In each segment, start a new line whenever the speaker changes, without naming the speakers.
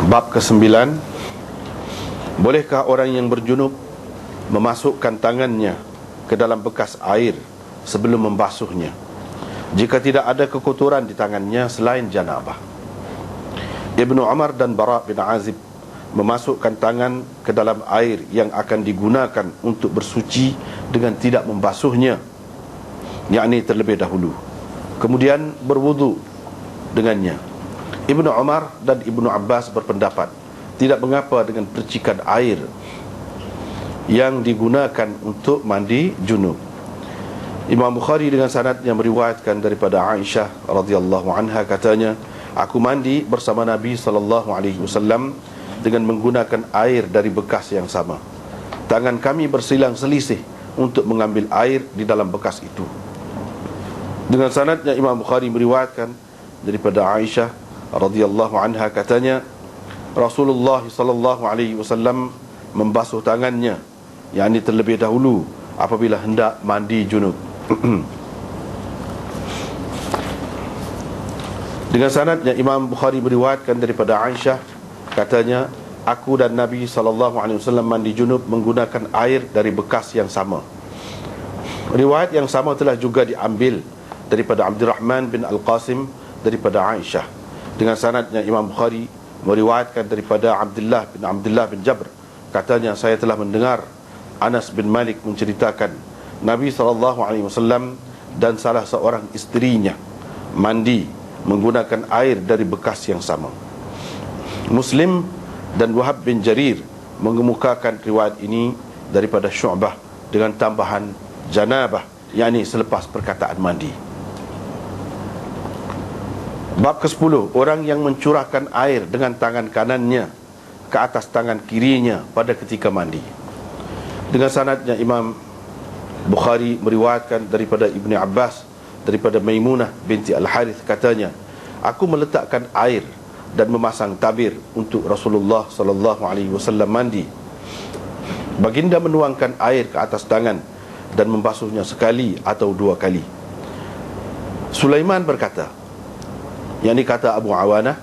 Bab ke-9. Bolehkah orang yang berjunub memasukkan tangannya ke dalam bekas air sebelum membasuhnya jika tidak ada kekotoran di tangannya selain janabah? Ibnu Umar dan Bara bin Azib memasukkan tangan ke dalam air yang akan digunakan untuk bersuci dengan tidak membasuhnya, yakni terlebih dahulu, kemudian berwudu dengannya. Ibnu Umar dan Ibnu Abbas berpendapat tidak mengapa dengan percikan air yang digunakan untuk mandi junub. Imam Bukhari dengan sanadnya meriwayatkan daripada Aisyah radhiyallahu anha, katanya, aku mandi bersama Nabi sallallahu alaihi wasallam dengan menggunakan air dari bekas yang sama. Tangan kami bersilang selisih untuk mengambil air di dalam bekas itu. Dengan sanadnya Imam Bukhari meriwayatkan daripada Aisyah radhiyallahu anha, katanya, Rasulullah sallallahu alaihi wasallam membasuh tangannya, yakni terlebih dahulu apabila hendak mandi junub. Dengan sanadnya Imam Bukhari meriwayatkan daripada Aisyah, katanya, aku dan Nabi sallallahu alaihi wasallam mandi junub menggunakan air dari bekas yang sama. Riwayat yang sama telah juga diambil daripada Abdurrahman bin Al-Qasim daripada Aisyah. Dengan sanadnya Imam Bukhari meriwayatkan daripada Abdullah bin Jabr, katanya, saya telah mendengar Anas bin Malik menceritakan Nabi SAW dan salah seorang isterinya mandi menggunakan air dari bekas yang sama. Muslim dan Wahab bin Jarir mengemukakan riwayat ini daripada Syu'bah dengan tambahan janabah, yakni selepas perkataan mandi. Bab ke-10. Orang yang mencurahkan air dengan tangan kanannya ke atas tangan kirinya pada ketika mandi. Dengan sanadnya Imam Bukhari meriwayatkan daripada Ibni Abbas daripada Maimunah binti Al-Harith, katanya, aku meletakkan air dan memasang tabir untuk Rasulullah sallallahu alaihi wasallam mandi. Baginda menuangkan air ke atas tangan dan membasuhnya sekali atau dua kali. Sulaiman berkata, yakni kata Abu Awanah,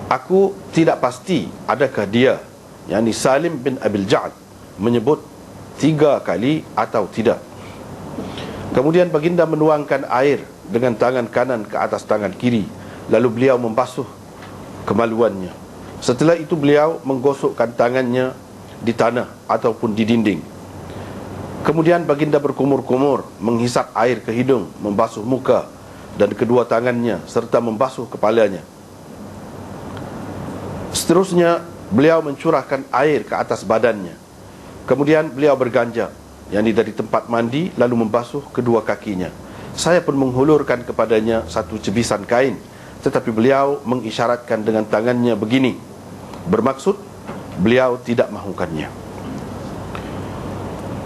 aku tidak pasti adakah dia, yakni Salim bin Abil Ja'ad, menyebut 3 kali atau tidak. Kemudian baginda menuangkan air dengan tangan kanan ke atas tangan kiri, lalu beliau membasuh kemaluannya. Setelah itu beliau menggosokkan tangannya di tanah ataupun di dinding. Kemudian baginda berkumur-kumur menghisap air ke hidung, membasuh muka dan kedua tangannya serta membasuh kepalanya. Seterusnya beliau mencurahkan air ke atas badannya. Kemudian beliau berganjak, yakni dari tempat mandi, lalu membasuh kedua kakinya. Saya pun menghulurkan kepadanya satu cebisan kain, tetapi beliau mengisyaratkan dengan tangannya begini, bermaksud beliau tidak mahukannya.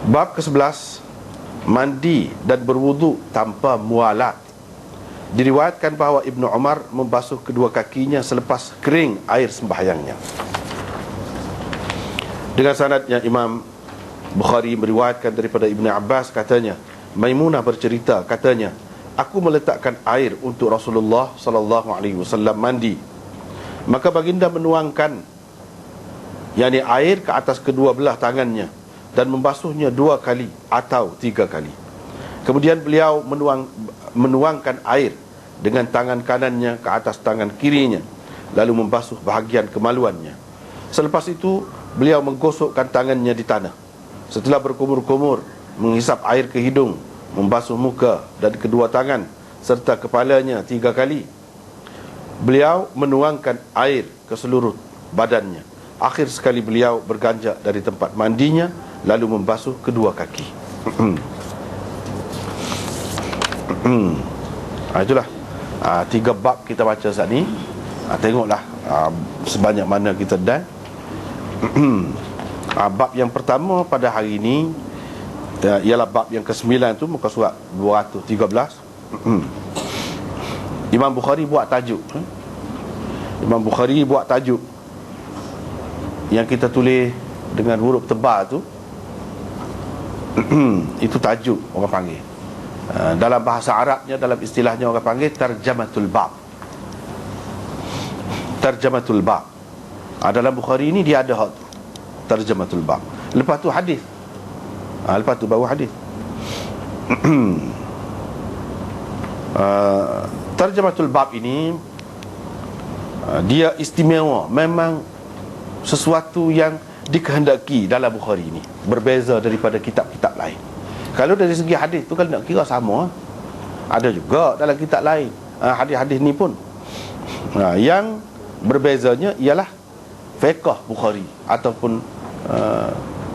Bab ke-11. Mandi dan berwudu tanpa mualat. Diriwayatkan bahawa Ibnu Umar membasuh kedua kakinya selepas kering air sembahyangnya. Dengan sanadnya Imam Bukhari meriwayatkan daripada Ibnu Abbas, katanya, Maimunah bercerita, katanya, aku meletakkan air untuk Rasulullah sallallahu alaihi wasallam mandi. Maka baginda menuangkan, yakni air ke atas kedua belah tangannya dan membasuhnya 2 kali atau 3 kali. Kemudian beliau menuangkan air dengan tangan kanannya ke atas tangan kirinya, lalu membasuh bahagian kemaluannya. Selepas itu beliau menggosokkan tangannya di tanah. Setelah berkumur-kumur menghisap air ke hidung, membasuh muka dan kedua tangan serta kepalanya 3 kali. Beliau menuangkan air ke seluruh badannya. Akhir sekali beliau berganjak dari tempat mandinya, lalu membasuh kedua kaki. Itulah 3 bab kita baca saat ni. Tengoklah sebanyak mana kita dah. Bab yang pertama pada hari ini ialah bab yang ke-9 tu, muka surat 213. Imam Bukhari buat tajuk. Imam Bukhari buat tajuk yang kita tulis dengan huruf tebal tu. Itu tajuk orang panggil. Dalam bahasa Arabnya, dalam istilahnya orang panggil tarjamatul bab. Tarjamatul bab. Dalam Bukhari ini dia ada hak tu, tarjamatul bab. Lepas tu hadis. Lepas tu baru hadis. Tarjamatul bab ini dia istimewa, memang sesuatu yang dikehendaki dalam Bukhari ini, berbeza daripada kitab-kitab lain. Kalau dari segi hadis tu, kalau nak kira sama, ada juga dalam kitab lain hadis-hadis ni pun. Yang berbezanya ialah fiqh Bukhari ataupun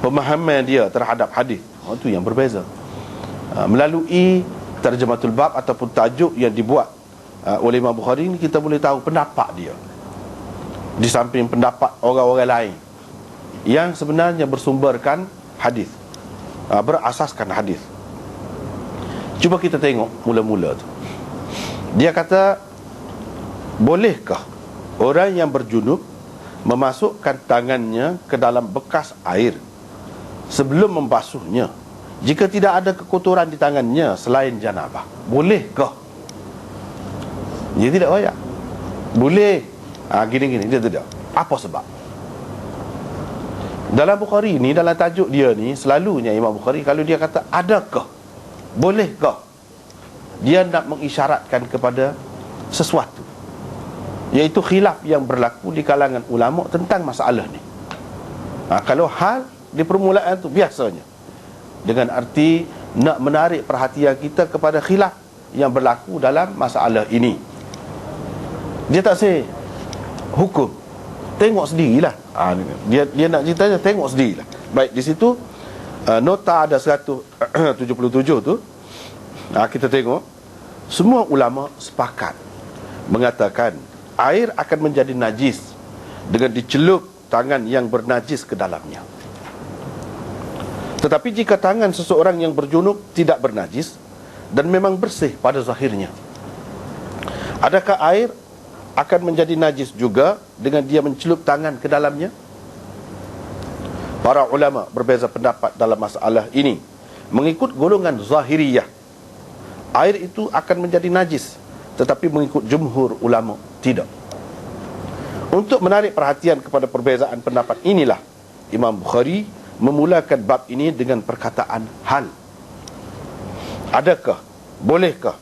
pemahaman dia terhadap hadis. Itu yang berbeza. Melalui tarjamatul bab ataupun tajuk yang dibuat oleh Imam Bukhari ini, kita boleh tahu pendapat dia, di samping pendapat orang-orang lain yang sebenarnya bersumberkan hadis, berasaskan hadis. Cuba kita tengok mula-mula tu. Dia kata, bolehkah orang yang berjunub memasukkan tangannya ke dalam bekas air sebelum membasuhnya jika tidak ada kekotoran di tangannya selain janabah? Bolehkah? Dia tidak royak. Boleh. Gini-gini, dia tidak. Apa sebab? Dalam Bukhari ni, dalam tajuk dia ni, selalunya Imam Bukhari kalau dia kata adakah, bolehkah, dia nak mengisyaratkan kepada sesuatu, iaitu khilaf yang berlaku di kalangan ulama tentang masalah ni. Kalau hal di permulaan tu biasanya dengan arti nak menarik perhatian kita kepada khilaf yang berlaku dalam masalah ini. Dia tak say hukum, tengok sendirilah. Dia nak ceritanya, tengok sendirilah. Baik, di situ nota ada 177 tu, kita tengok semua ulama sepakat mengatakan air akan menjadi najis dengan dicelup tangan yang bernajis ke dalamnya. Tetapi jika tangan seseorang yang berjunub tidak bernajis dan memang bersih pada zahirnya, adakah air akan menjadi najis juga dengan dia mencelup tangan ke dalamnya? Para ulama berbeza pendapat dalam masalah ini. Mengikut golongan zahiriyah, air itu akan menjadi najis, tetapi mengikut jumhur ulama, tidak. Untuk menarik perhatian kepada perbezaan pendapat inilah Imam Bukhari memulakan bab ini dengan perkataan hal. Adakah, bolehkah?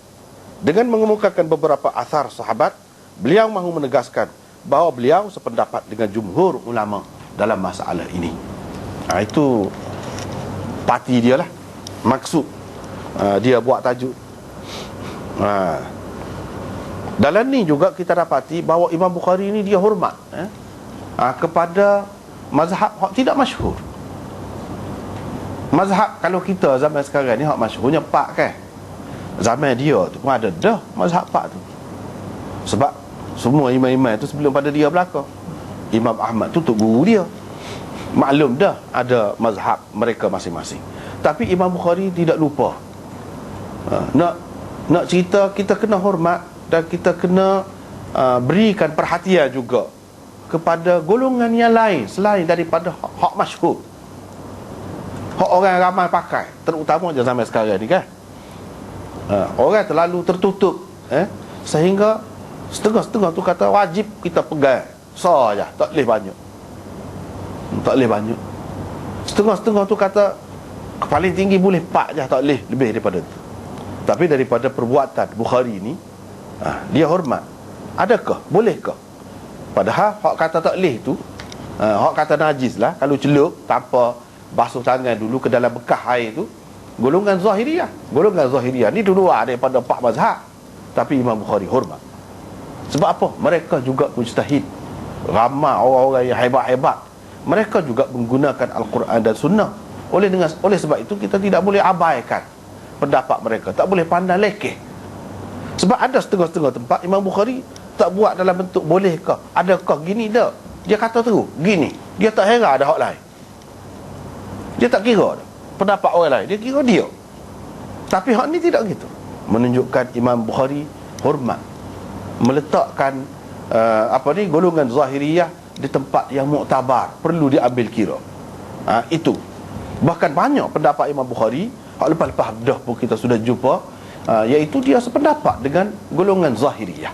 Dengan mengemukakan beberapa asar sahabat, beliau mahu menegaskan bahawa beliau sependapat dengan jumhur ulama dalam masalah ini. Itu parti dia lah, maksud dia buat tajuk. Dalam ni juga kita dapati bahawa Imam Bukhari ni dia hormat kepada mazhab yang tidak masyhur. Mazhab kalau kita zaman sekarang ni hak masyhurnya Pak kan. Zaman dia tu pun ada dah mazhab Pak tu. Sebab semua imam-imam tu sebelum pada dia belaka, Imam Ahmad tu guru dia. Maklum dah ada mazhab mereka masing-masing. Tapi Imam Bukhari tidak lupa. Nak cerita, kita kena hormat dan kita kena berikan perhatian juga kepada golongan yang lain selain daripada hak masyhur, hak orang ramai pakai, terutama je zaman sekarang ni kan. Orang terlalu tertutup sehingga setengah-setengah tu kata wajib kita pegang saja, tak boleh banyak. Tak boleh banyak. Setengah-setengah tu kata paling tinggi boleh 4 je, tak boleh lebih daripada tu. Tapi daripada perbuatan Bukhari ni, dia hormat. Adakah, bolehkah? Padahal hak kata tak boleh tu, hak kata najis lah, kalau celup tanpa basuh tangan dulu ke dalam bekas air tu, golongan zahiriyah. Golongan zahiriyah ni dulu daripada 4 mazhab. Tapi Imam Bukhari hormat. Sebab apa? Mereka juga mujtahid. Ramai orang-orang yang hebat-hebat, mereka juga menggunakan Al-Quran dan Sunnah. Oleh sebab itu kita tidak boleh abaikan pendapat mereka, tak boleh pandang lekeh. Sebab ada setengah-setengah tempat Imam Bukhari tak buat dalam bentuk bolehkah, adakah, gini dah. Dia kata terus gini. Dia tak heran ada hak lain. Dia tak kira dah pendapat orang lain, dia kira dia. Tapi hak ni tidak gitu. Menunjukkan Imam Bukhari hormat, meletakkan golongan zahiriyah di tempat yang muktabar, perlu diambil kira. Itu. Bahkan banyak pendapat Imam Bukhari hak lepas-lepas dah pun kita sudah jumpa, iaitu dia sependapat dengan golongan zahiriyah.